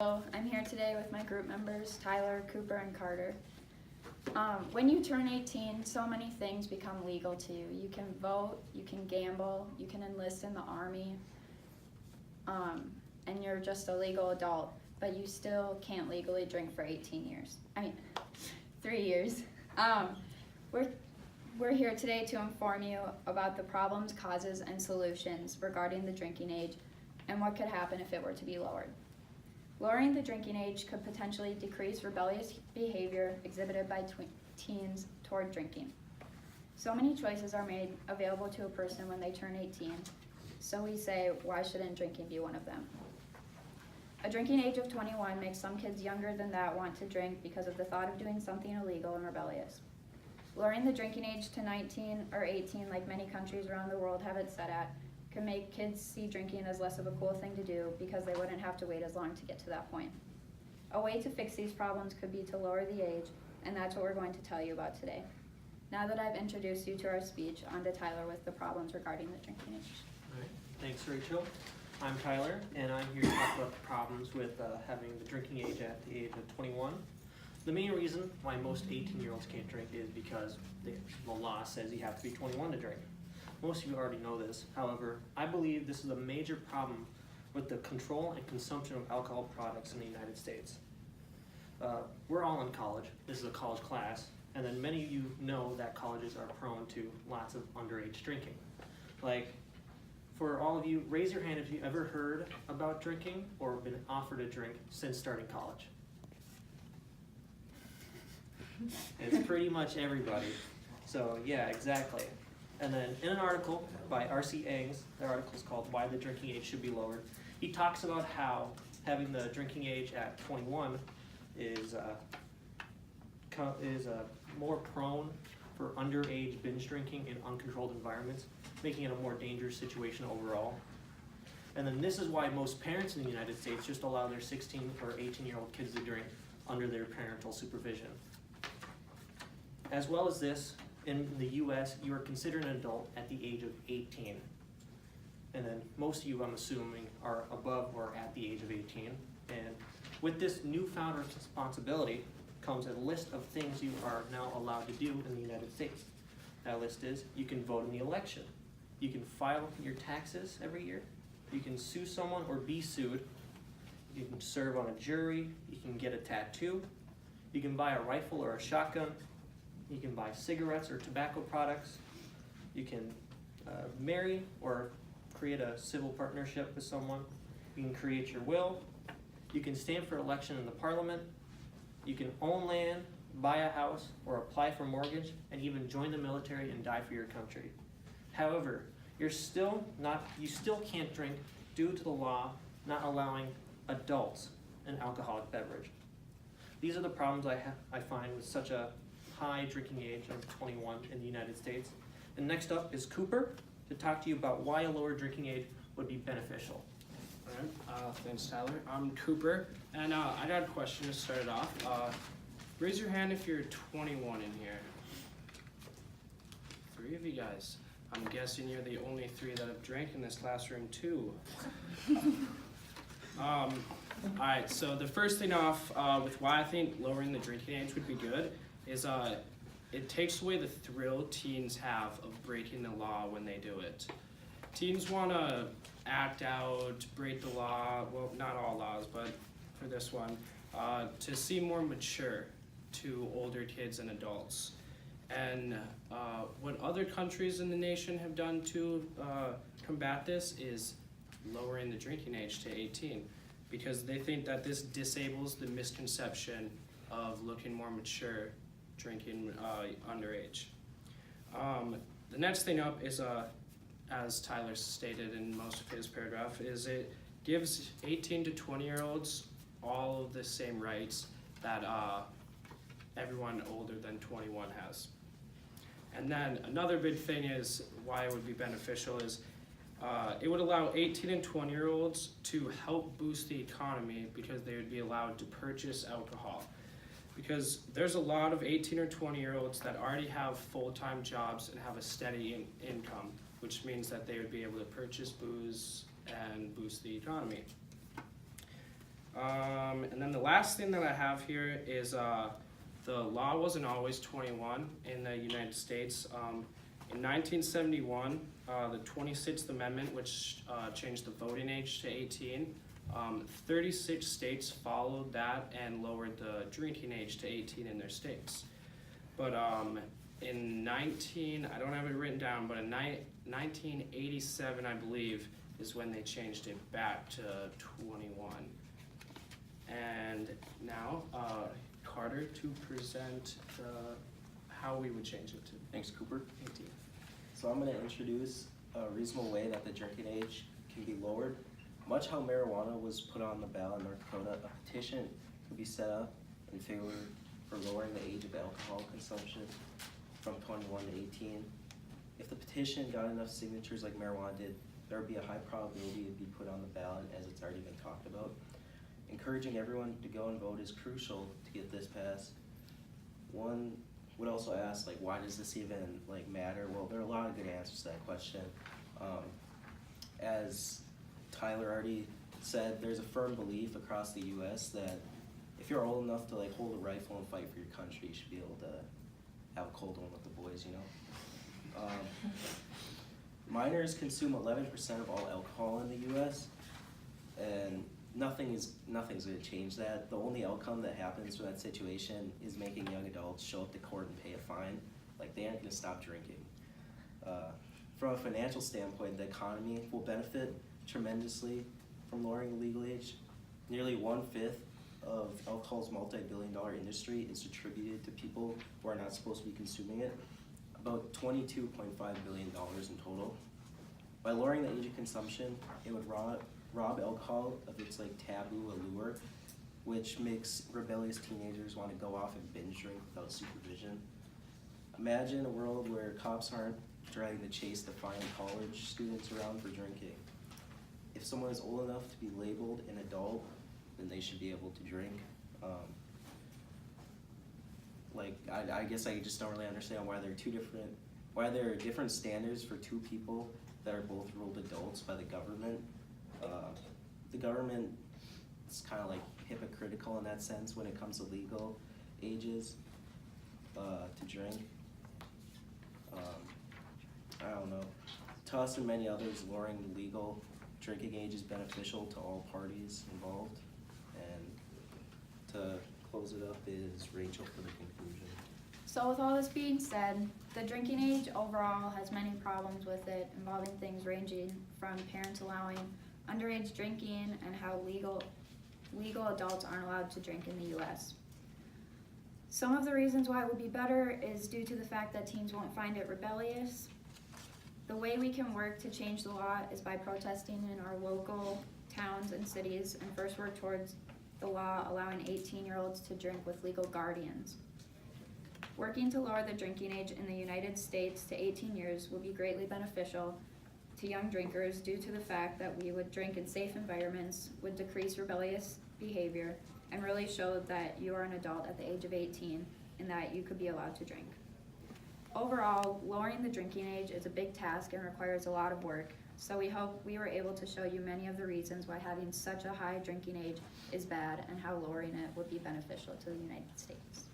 I'm here today with my group members, Tyler, Cooper, and Carter. When you turn 18, so many things become legal to you. You can vote, you can gamble, you can enlist in the Army, and you're just a legal adult, but you still can't legally drink for 3 years. We're here today to inform you about the problems, causes, and solutions regarding the drinking age and what could happen if it were to be lowered. Lowering the drinking age could potentially decrease rebellious behavior exhibited by teens toward drinking. So many choices are made available to a person when they turn 18, so we say, why shouldn't drinking be one of them? A drinking age of 21 makes some kids younger than that want to drink because of the thought of doing something illegal and rebellious. Lowering the drinking age to 19 or 18, like many countries around the world have it set at, can make kids see drinking as less of a cool thing to do because they wouldn't have to wait as long to get to that point. A way to fix these problems could be to lower the age, and that's what we're going to tell you about today. Now that I've introduced you to our speech, on to Tyler with the problems regarding the drinking age. All right, thanks Rachel. I'm Tyler, and I'm here to talk about the problems with having the drinking age at the age of 21. The main reason why most 18-year-olds can't drink is because the law says you have to be 21 to drink. Most of you already know this. However, I believe this is a major problem with the control and consumption of alcohol products in the United States. We're all in college. This is a college class, and then many of you know that colleges are prone to lots of underage drinking. Like, for all of you, raise your hand if you ever heard about drinking or been offered a drink since starting college. It's pretty much everybody. So yeah, exactly. And then in an article by R.C. Aings, the article is called Why the Drinking Age Should Be Lowered, he talks about how having the drinking age at 21 is more prone for underage binge drinking in uncontrolled environments, making it a more dangerous situation overall. And then this is why most parents in the United States just allow their 16 or 18-year-old kids to drink under their parental supervision. As well as this, in the US, you are considered an adult at the age of 18. And then most of you, I'm assuming, are above or at the age of 18. And with this newfound responsibility comes a list of things you are now allowed to do in the United States. That list is, you can vote in the election. You can file your taxes every year. You can sue someone or be sued. You can serve on a jury. You can get a tattoo. You can buy a rifle or a shotgun. You can buy cigarettes or tobacco products. You can marry or create a civil partnership with someone. You can create your will. You can stand for election in the parliament. You can own land, buy a house, or apply for mortgage, and even join the military and die for your country. However, you still can't drink due to the law not allowing adults an alcoholic beverage. These are the problems I find with such a high drinking age of 21 in the United States. And next up is Cooper to talk to you about why a lower drinking age would be beneficial. All right, thanks Tyler. I'm Cooper, and I got a question to start it off. Raise your hand if you're 21 in here. 3 of you guys. I'm guessing you're the only 3 that have drank in this classroom too. Alright, so the first thing off with why I think lowering the drinking age would be good is it takes away the thrill teens have of breaking the law when they do it. Teens want to act out, break the law, well, not all laws, but for this one, to seem more mature to older kids and adults. And what other countries in the nation have done to combat this is lowering the drinking age to 18, because they think that this disables the misconception of looking more mature drinking underage. The next thing up is, as Tyler stated in most of his paragraph, is it gives 18 to 20-year-olds all of the same rights that everyone older than 21 has. And then another big thing is why it would be beneficial is it would allow 18 and 20-year-olds to help boost the economy because they would be allowed to purchase alcohol. Because there's a lot of 18 or 20-year-olds that already have full-time jobs and have a steady income, which means that they would be able to purchase booze and boost the economy. the last thing that I have here is the law wasn't always 21 in the United States. In 1971, the 26th Amendment, which changed the voting age to 18, 36 states followed that and lowered the drinking age to 18 in their states. But in I don't have it written down, but in 1987, I believe, is when they changed it back to 21. And now, Carter to present how we would change it to Thanks, Cooper. 18. So I'm going to introduce a reasonable way that the drinking age can be lowered. Much how marijuana was put on the ballot in North Dakota, a petition could be set up in favor for lowering the age of alcohol consumption from 21 to 18. If the petition got enough signatures like marijuana did, there would be a high probability it would be put on the ballot, as it's already been talked about. Encouraging everyone to go and vote is crucial to get this passed. One would also ask, like, why does this even matter? Well, there are a lot of good answers to that question. As Tyler already said, there's a firm belief across the U.S. that if you're old enough to hold a rifle and fight for your country, you should be able to have a cold one with the boys, you know. Minors consume 11% of all alcohol in the U.S. and nothing's going to change that. The only outcome that happens from that situation is making young adults show up to court and pay a fine. They aren't going to stop drinking. From a financial standpoint, the economy will benefit tremendously from lowering the legal age. Nearly 1/5 of alcohol's multi-billion-dollar industry is attributed to people who are not supposed to be consuming it. About $22.5 billion in total. By lowering the age of consumption, it would rob alcohol of its taboo allure, which makes rebellious teenagers want to go off and binge drink without supervision. Imagine a world where cops aren't dragging the chase to find college students around for drinking. If someone is old enough to be labeled an adult, then they should be able to drink. I guess I just don't really understand why there are different standards for two people that are both ruled adults by the government. The government is kind of hypocritical in that sense when it comes to legal ages to drink. I don't know. To us and many others, lowering the legal drinking age is beneficial to all parties involved. And to close it up is Rachel for the conclusion. So with all this being said, the drinking age overall has many problems with it, involving things ranging from parents allowing underage drinking and how legal adults aren't allowed to drink in the U.S. Some of the reasons why it would be better is due to the fact that teens won't find it rebellious. The way we can work to change the law is by protesting in our local towns and cities, and first work towards the law allowing 18-year-olds to drink with legal guardians. Working to lower the drinking age in the United States to 18 years would be greatly beneficial to young drinkers due to the fact that we would drink in safe environments, would decrease rebellious behavior, and really show that you are an adult at the age of 18 and that you could be allowed to drink. Overall, lowering the drinking age is a big task and requires a lot of work, so we hope we were able to show you many of the reasons why having such a high drinking age is bad and how lowering it would be beneficial to the United States.